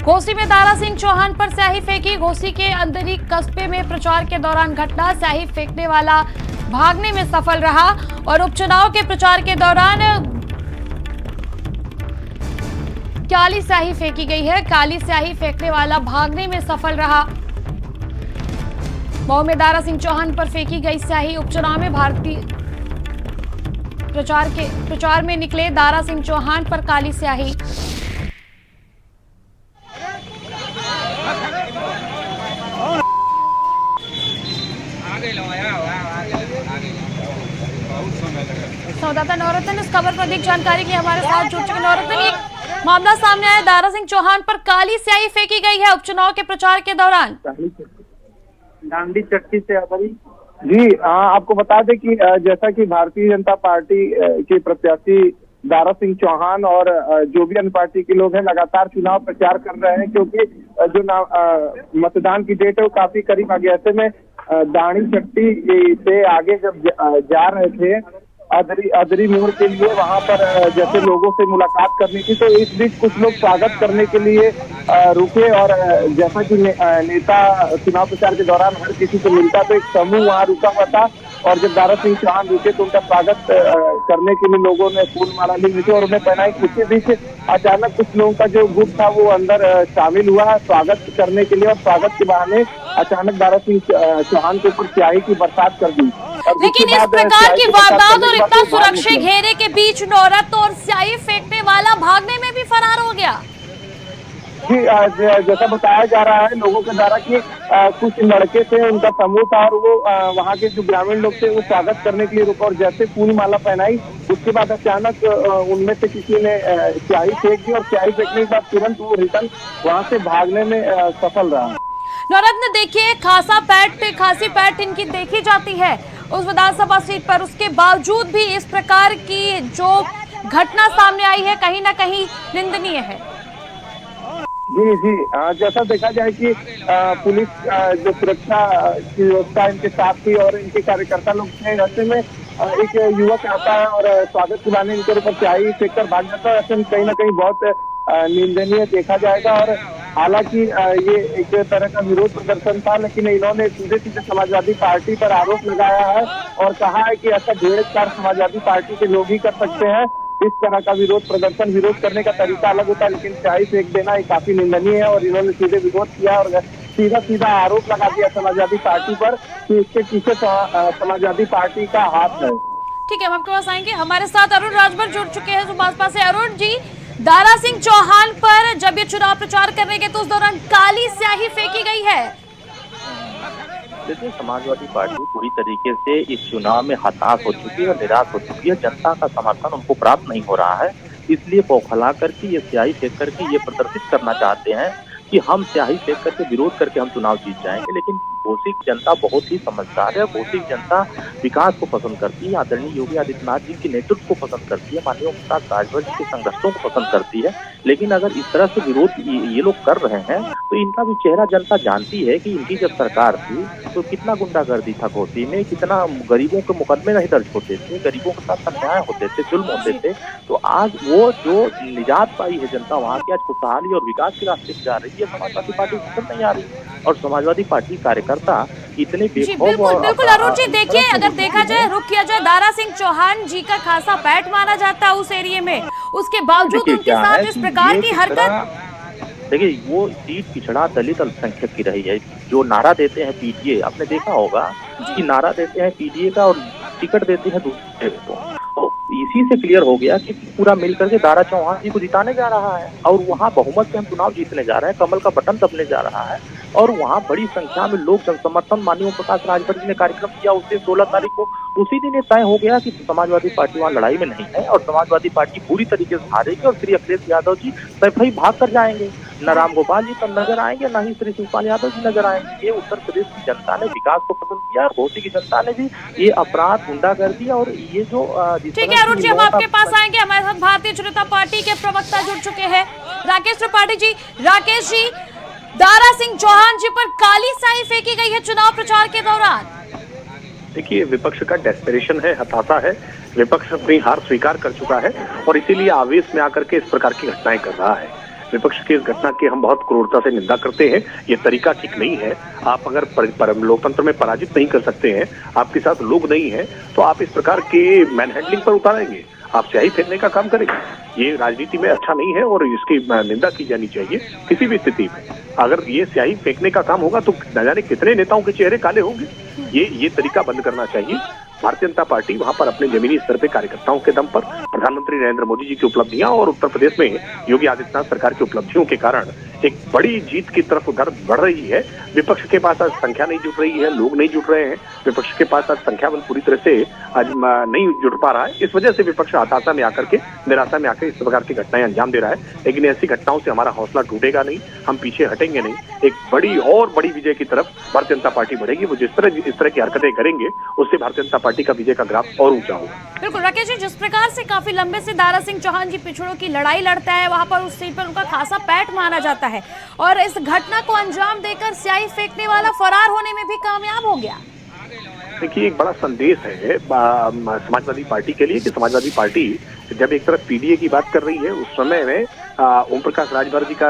घोसी में दारा सिंह चौहान पर स्याही फेंकी। घोसी के अंदरी कस्बे में प्रचार के दौरान घटना। स्याही फेंकने वाला भागने में सफल रहा और उपचुनाव के प्रचार के दौरान काली स्याही फेंकी गई है। काली स्याही फेंकने वाला भागने में सफल रहा। मऊ में दारा सिंह चौहान पर फेंकी गई स्याही। उपचुनाव में भारतीय प्रचार में निकले दारा सिंह चौहान पर काली स्याही। संवाददाता नवरत्न इस खबर पर अधिक जानकारी के लिए हमारे साथ जुड़ चुके। नवरत्न, एक मामला सामने आया, दारा सिंह चौहान पर काली स्याही फेंकी गई है उपचुनाव के प्रचार के दौरान। डांडी चट्टी से जी आपको बता दें कि जैसा कि भारतीय जनता पार्टी के प्रत्याशी दारा सिंह चौहान और जो भी अन्य पार्टी के लोग हैं लगातार चुनाव प्रचार कर रहे हैं, क्योंकि जो मतदान की डेट है वो काफी करीब आ गया। ऐसे में डांडी चट्टी से आगे जब जा रहे थे अदरी मोड़ के लिए, वहां पर जैसे लोगों से मुलाकात करनी थी, तो इस बीच कुछ लोग स्वागत करने के लिए रुके और जैसा कि नेता चुनाव प्रचार के दौरान हर किसी से मिलता तो एक समूह वहां रुका हुआ था और जब दारा सिंह चौहान रुके तो उनका स्वागत करने के लिए लोगों ने फूल माला ली नीचे और उन्हें पहनाई। उसी बीच अचानक कुछ लोगों का जो ग्रुप था वो अंदर शामिल हुआ स्वागत करने के लिए और स्वागत के बहाने अचानक दारा सिंह चौहान के ऊपर स्याही की बरसात कर दी। लेकिन इस प्रकार की वारदात और इतना सुरक्षित घेरे के बीच नौरत और स्याही फेंकने वाला भागने में भी फरार हो गया। जी जैसा बताया जा रहा है लोगों के द्वारा कि कुछ लड़के थे, उनका समूह था और वो वहाँ के जो ग्रामीण लोग थे वो स्वागत करने के लिए रुका और जैसे फूल माला पहनाई उसके बाद अचानक उनमें से किसी ने स्याही फेंक दी और स्याही फेंकने के बाद तुरंत वो रिटर्न वहाँ से भागने में सफल रहा। नवरत्न, देखिए खासी पैठ इनकी देखी जाती है उस विधानसभा सीट पर, उसके बावजूद भी इस प्रकार की जो घटना सामने आई है कहीं ना कहीं निंदनीय है। जी जैसा देखा जाए कि पुलिस जो सुरक्षा की व्यवस्था इनके साथ थी और इनके कार्यकर्ता लोग थे, ऐसे में एक युवक आता है और स्वागत के बहाने इनके ऊपर स्याही फेंक कर भाग जाता है। ऐसे में कहीं ना कहीं बहुत निंदनीय देखा जाएगा और हालांकि ये एक तरह का विरोध प्रदर्शन था, लेकिन इन्होंने सीधे समाजवादी पार्टी पर आरोप लगाया है और कहा है कि ऐसा ढेर सारे समाजवादी पार्टी के लोग ही कर सकते हैं। इस तरह का विरोध प्रदर्शन, विरोध करने का तरीका अलग होता है, लेकिन स्याही फेंक देना ये काफी निंदनीय है और इन्होंने सीधे विरोध किया और सीधा आरोप लगा दिया समाजवादी पार्टी पर कि इसके पीछे समाजवादी पार्टी का हाथ है। ठीक है, हम आपके पास आएंगे। हमारे साथ अरुण राजभर जुड़ चुके हैं जो भाजपा से। अरुण जी, दारा सिंह चौहान पर जब ये चुनाव प्रचार करने के तो उस दौरान काली स्याही फेंकी गई है। देखिए, समाजवादी पार्टी पूरी तरीके से इस चुनाव में हताश हो चुकी है और निराश हो चुकी है। जनता का समर्थन उनको प्राप्त नहीं हो रहा है, इसलिए बौखला करके ये स्याही फेंक करके ये प्रदर्शित करना चाहते हैं कि हम स्याही फेंक करके विरोध करके हम चुनाव जीत जाएंगे। लेकिन घोसी की जनता बहुत ही समझदार है। घोसी की जनता विकास को पसंद करती है, आदरणीय योगी आदित्यनाथ जी के नेतृत्व को पसंद करती है, माननीय ओम प्रकाश राजभर जी के संघर्षों को पसंद करती है। लेकिन अगर इस तरह से विरोध ये लोग कर रहे हैं तो इनका भी चेहरा जनता जानती है कि इनकी जब सरकार थी तो कितना गुंडागर्दी था घोसी में, कितना गरीबों के मुकदमे नहीं दर्ज होते थे, गरीबों के साथ अन्याय होते थे, जुल्म होते थे। तो आज वो जो निजात पाई है जनता वहाँ की, आज खुशहाली और विकास के रास्ते जा रही है। समाजवादी पार्टी पसंद नहीं आ रही और समाजवादी पार्टी कार्यकर्ता इतने बिल्कुल अरुण जी, देखिए अगर देखा जाए, रुक किया जाए, दारा सिंह चौहान जी का खासा पैठ माना जाता है उस एरिया में, उसके बावजूद उनके साथ इस प्रकार की हरकत। देखिए, वो सीट पिछड़ा दलित अल्पसंख्यक की रही है। जो नारा देते हैं पीटीए, आपने देखा होगा कि नारा देते हैं पीटीए का और टिकट देते हैं दूसरे को। तो इसी से क्लियर हो गया कि पूरा मिलकर के दारा चौहान जी को जिताने जा रहा है और वहाँ बहुमत से हम चुनाव जीतने जा रहे हैं, कमल का बटन दबने जा रहा है और वहाँ बड़ी संख्या में लोग जनसमर्थन माननीय ओम प्रकाश राजभर जी ने कार्यक्रम किया उस दिन 16 तारीख को। उसी दिन ये तय हो गया कि समाजवादी पार्टी वहाँ लड़ाई में नहीं है और समाजवादी पार्टी पूरी तरीके से हारेगी और श्री अखिलेश यादव जी सफाई भाग कर जाएंगे। न राम गोपाल जी तब नजर आएंगे, न ही श्री शिवपाल यादव जी नजर आएंगे। ये उत्तर प्रदेश की जनता ने विकास को पसंद किया और घोसी की जनता ने भी ये अपराध गुंडागर्दी और ये जो ठीक है अरुण जी, हम आपके पास आएंगे। हमारे साथ भारतीय जनता पार्टी के प्रवक्ता जुड़ चुके हैं राकेश त्रिपाठी जी। राकेश जी, दारा सिंह चौहान जी पर काली स्याही फेंकी गई है चुनाव प्रचार के दौरान। देखिए, विपक्ष का डेस्परेशन है, हताशा है। विपक्ष अपनी हार स्वीकार कर चुका है और इसीलिए आवेश में आकर के इस प्रकार की घटनाएं कर रहा है। विपक्ष की इस घटना की हम बहुत क्रूरता से निंदा करते हैं। ये तरीका ठीक नहीं है। आप अगर लोकतंत्र में पराजित नहीं कर सकते हैं, आपके साथ लोग नहीं है, तो आप इस प्रकार के मैनहैंडलिंग पर उतारेंगे, आप स्याही फेंकने का काम करेंगे। ये राजनीति में अच्छा नहीं है और इसकी निंदा की जानी चाहिए किसी भी स्थिति में। अगर ये स्याही फेंकने का काम होगा तो न जाने कितने नेताओं के चेहरे काले होंगे। ये तरीका बंद करना चाहिए। भारतीय जनता पार्टी वहां पर अपने जमीनी स्तर पे कार्यकर्ताओं के दम पर प्रधानमंत्री नरेंद्र मोदी जी की उपलब्धियां और उत्तर प्रदेश में योगी आदित्यनाथ सरकार की उपलब्धियों के कारण एक बड़ी जीत की तरफ उधर बढ़ रही है। विपक्ष के पास आज संख्या नहीं जुट रही है, लोग नहीं जुट रहे हैं। विपक्ष के पास आज संख्या बल पूरी तरह से आज नहीं जुट पा रहा है। इस वजह से विपक्ष हताशा में आकर के, निराशा में आकर इस प्रकार की घटनाएं अंजाम दे रहा है। लेकिन ऐसी घटनाओं से हमारा हौसला टूटेगा नहीं, हम पीछे हटेंगे नहीं। एक बड़ी विजय की तरफ भारतीय जनता पार्टी बढ़ेगी। वो इस तरह की हरकतें करेंगे, उससे भारतीय जनता पार्टी का विजय का ग्राफ और ऊंचा होगा। बिल्कुल राकेश जी, जिस प्रकार से काफी लंबे से दारा सिंह चौहान जी पिछड़ों की लड़ाई लड़ता है, वहां पर उस सीट पर उनका खासा पैठ माना जाता है और इस घटना को अंजाम देकर स्याही फेंकने वाला फरार होने में भी कामयाब हो गया। देखिए, एक बड़ा संदेश है समाजवादी पार्टी के लिए कि समाजवादी पार्टी जब एक तरफ पीडीए की बात कर रही है, उस समय में ओम प्रकाश राजभर जी का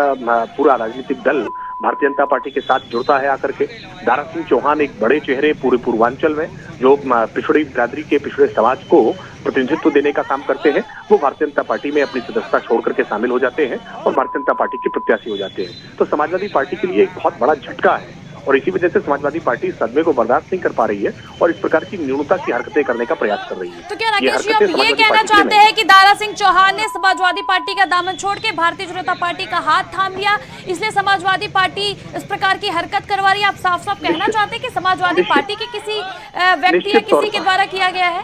पूरा राजनीतिक दल भारतीय जनता पार्टी के साथ जुड़ता है आकर के। दारा सिंह चौहान एक बड़े चेहरे पूरे पूर्वांचल में जो पिछड़ी बिरादरी के, पिछड़े समाज को प्रतिनिधित्व देने का काम करते हैं, वो भारतीय जनता पार्टी में अपनी सदस्यता छोड़ करके शामिल हो जाते हैं और भारतीय जनता पार्टी के प्रत्याशी हो जाते हैं। तो समाजवादी पार्टी के लिए एक बहुत बड़ा झटका है और इसी वजह से समाजवादी पार्टी सदमे को बर्दाश्त नहीं कर पा रही है और इस प्रकार की न्यूनता की हरकतें करने का प्रयास कर रही है। तो क्या राकेश जी, आप ये कहना चाहते हैं कि दारा सिंह चौहान ने समाजवादी पार्टी का दामन छोड़ के भारतीय जनता पार्टी का हाथ थाम लिया, इसलिए समाजवादी पार्टी इस प्रकार की हरकत करवा रही है? आप साफ साफ कहना चाहते हैं कि समाजवादी पार्टी के किसी व्यक्ति या किसी के द्वारा किया गया है?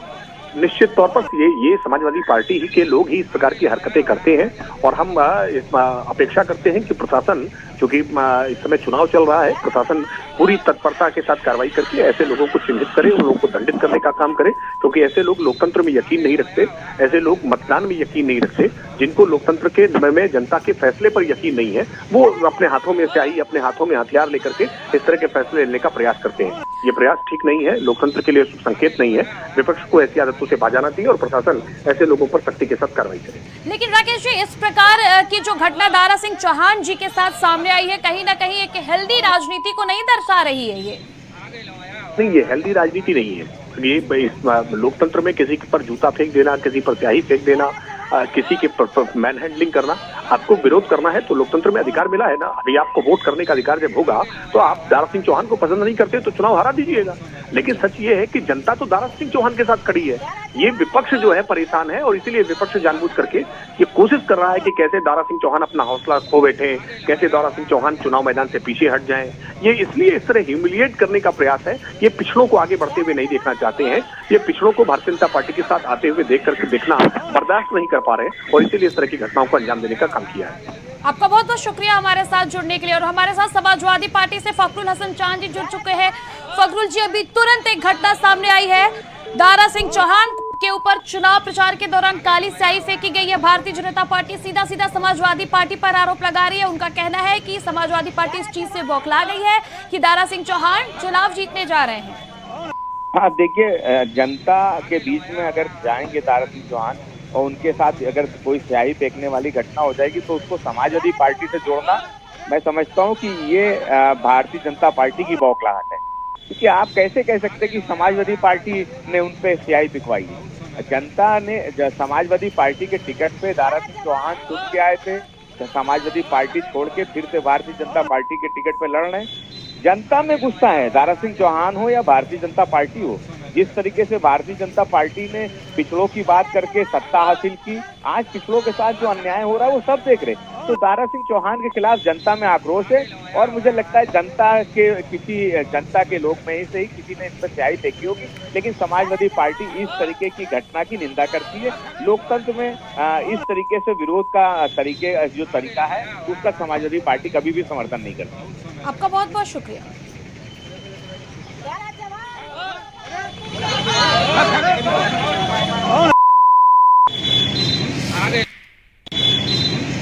निश्चित तौर पर ये समाजवादी पार्टी ही के लोग ही इस प्रकार की हरकतें करते हैं और हम अपेक्षा करते हैं कि प्रशासन, क्योंकि इस समय चुनाव चल रहा है, प्रशासन पूरी तत्परता के साथ कार्रवाई करके ऐसे लोगों को चिन्हित करे, उन लोगों को दंडित करने का काम करे, क्योंकि ऐसे लोग लोकतंत्र में यकीन नहीं रखते, ऐसे लोग मतदान में यकीन नहीं रखते, जिनको लोकतंत्र के में जनता के फैसले पर यकीन नहीं है, वो अपने हाथों में स्याही, अपने हाथों में हथियार लेकर के इस तरह के फैसले लेने का प्रयास करते हैं। ये प्रयास ठीक नहीं है, लोकतंत्र के लिए शुभ संकेत नहीं है। विपक्ष को ऐसी आदतों से बाजाना चाहिए और प्रशासन ऐसे लोगों पर सख्ती के साथ कार्रवाई करे। लेकिन राकेश जी, इस प्रकार की जो घटना दारा सिंह चौहान जी के साथ सामने आई है, कहीं ना कहीं एक हेल्दी राजनीति को नहीं दर्शा रही है? ये नहीं, ये हेल्दी राजनीति नहीं है। ये लोकतंत्र में किसी पर जूता फेंक देना, किसी पर स्याही फेंक देना, किसी के मैन हैंडलिंग करना, आपको विरोध करना है तो लोकतंत्र में अधिकार मिला है ना। अभी आपको वोट करने का अधिकार जब होगा तो आप दारा सिंह चौहान को पसंद नहीं करते तो चुनाव हरा दीजिएगा। लेकिन सच ये है कि जनता तो दारा सिंह चौहान के साथ खड़ी है। ये विपक्ष जो है परेशान है और इसीलिए विपक्ष जानबूझ करके ये कोशिश कर रहा है कि कैसे दारा सिंह चौहान अपना हौसला खो बैठे, कैसे दारा सिंह चौहान चुनाव मैदान से पीछे हट जाएं। ये इसलिए इस तरह ह्यूमिलिएट करने का प्रयास है। ये पिछड़ों को आगे बढ़ते हुए नहीं देखना चाहते हैं, ये पिछड़ों को भारतीय जनता पार्टी के साथ आते हुए देखना बर्दाश्त नहीं कर पा रहे और इसीलिए इस तरह की घटनाओं को अंजाम देने का काम किया है। आपका बहुत बहुत शुक्रिया हमारे साथ जुड़ने के लिए। और हमारे साथ समाजवादी पार्टी से फखरुल हसन चांद जी जुड़ चुके हैं। फखरुल जी, अभी तुरंत एक घटना सामने आई है, दारा सिंह चौहान के ऊपर चुनाव प्रचार के दौरान काली स्याही फेंकी गई है। भारतीय जनता पार्टी सीधा सीधा समाजवादी पार्टी पर आरोप लगा रही है। उनका कहना है कि समाजवादी पार्टी इस चीज से बौखला गई है कि दारा सिंह चौहान चुनाव जीतने जा रहे हैं। हाँ, देखिए, जनता के बीच में अगर जाएंगे दारा सिंह चौहान और उनके साथ अगर कोई स्याही फेंकने वाली घटना हो जाएगी तो उसको समाजवादी पार्टी से जोड़ना, मैं समझता हूँ कि ये भारतीय जनता पार्टी की बौखलाहट है। क्योंकि आप कैसे कह सकते हैं कि समाजवादी पार्टी ने उन पे स्याही पिकवाई है? जनता ने समाजवादी पार्टी के टिकट पे दारा सिंह चौहान चुन के आए थे, समाजवादी पार्टी छोड़ के फिर से भारतीय जनता पार्टी के टिकट पे लड़ रहे हैं। जनता में गुस्सा है, दारा सिंह चौहान हो या भारतीय जनता पार्टी हो। जिस तरीके से भारतीय जनता पार्टी ने पिछड़ों की बात करके सत्ता हासिल की, आज पिछड़ों के साथ जो अन्याय हो रहा है वो सब देख रहे। तो दारा सिंह चौहान के खिलाफ जनता में आक्रोश है और मुझे लगता है जनता के लोग में से ही किसी ने इस पर स्याही फेंकी होगी। लेकिन समाजवादी पार्टी इस तरीके की घटना की निंदा करती है। लोकतंत्र में इस तरीके से विरोध का जो तरीका है उसका समाजवादी पार्टी कभी भी समर्थन नहीं करती। आपका बहुत बहुत शुक्रिया।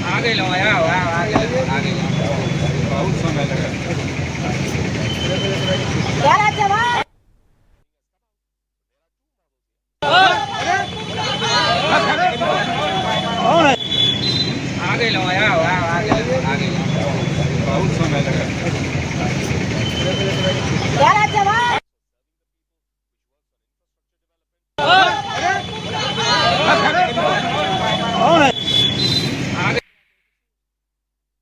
आगे लो यार, आगे बहुत समय लगा। आगे लो यार, आगे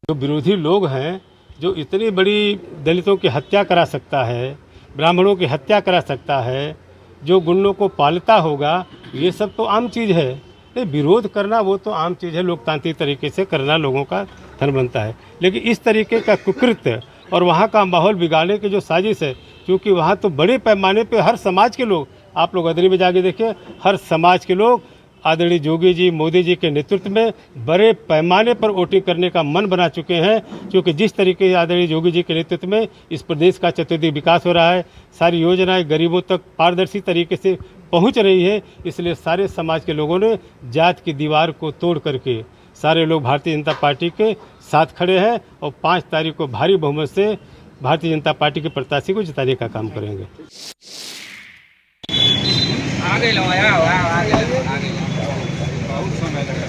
जो विरोधी लोग हैं, जो इतनी बड़ी दलितों की हत्या करा सकता है, ब्राह्मणों की हत्या करा सकता है, जो गुंडों को पालता होगा, ये सब तो आम चीज़ है। नहीं, विरोध करना वो तो आम चीज़ है, लोकतांत्रिक तरीके से करना लोगों का धर्म बनता है। लेकिन इस तरीके का कुकृत्य और वहाँ का माहौल बिगाड़ने की जो साजिश है, क्योंकि वहाँ तो बड़े पैमाने पे हर समाज के लोग, आप लोग अदरी में जाके देखिए, हर समाज के लोग आदरणीय योगी जी, मोदी जी के नेतृत्व में बड़े पैमाने पर वोटिंग करने का मन बना चुके हैं। क्योंकि जिस तरीके से आदरणीय योगी जी के नेतृत्व में इस प्रदेश का चतुर्दिक विकास हो रहा है, सारी योजनाएं गरीबों तक पारदर्शी तरीके से पहुंच रही है, इसलिए सारे समाज के लोगों ने जात की दीवार को तोड़ करके सारे लोग भारतीय जनता पार्टी के साथ खड़े हैं और 5 तारीख को भारी बहुमत से भारतीय जनता पार्टी के प्रत्याशी को जिताने का काम करेंगे। आगे लो यार, आगे लो, आगे लो। बहुत समय लगा।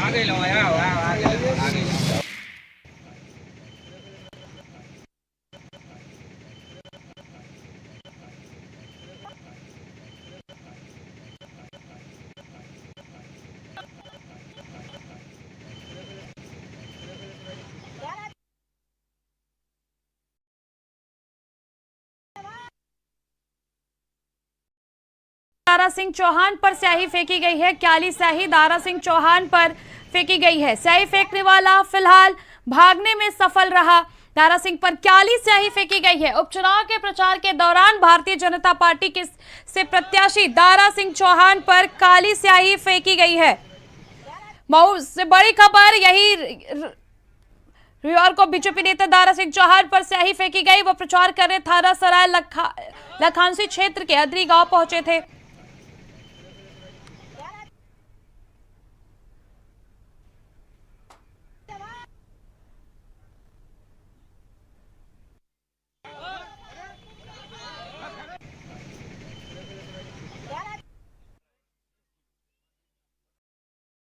आगे लो यार, आगे लो, आगे लो। दारा सिंह चौहान पर स्याही फेंकी गई है। काली स्याही दारा सिंह चौहान पर फेंकी गई है। स्याही फेंकने वाला फिलहाल भागने में सफल रहा। दारा सिंह पर काली स्याही फेंकी गई है। उपचुनाव के प्रचार के दौरान भारतीय जनता पार्टी के से प्रत्याशी दारा सिंह चौहान पर काली स्याही फेंकी गई है। मऊ से बड़ी खबर यही रविवार को बीजेपी नेता दारा सिंह चौहान पर स्याही फेंकी गई। वो प्रचार कर रहे थाना सराय लखानसी क्षेत्र के अदरी गांव पहुंचे थे।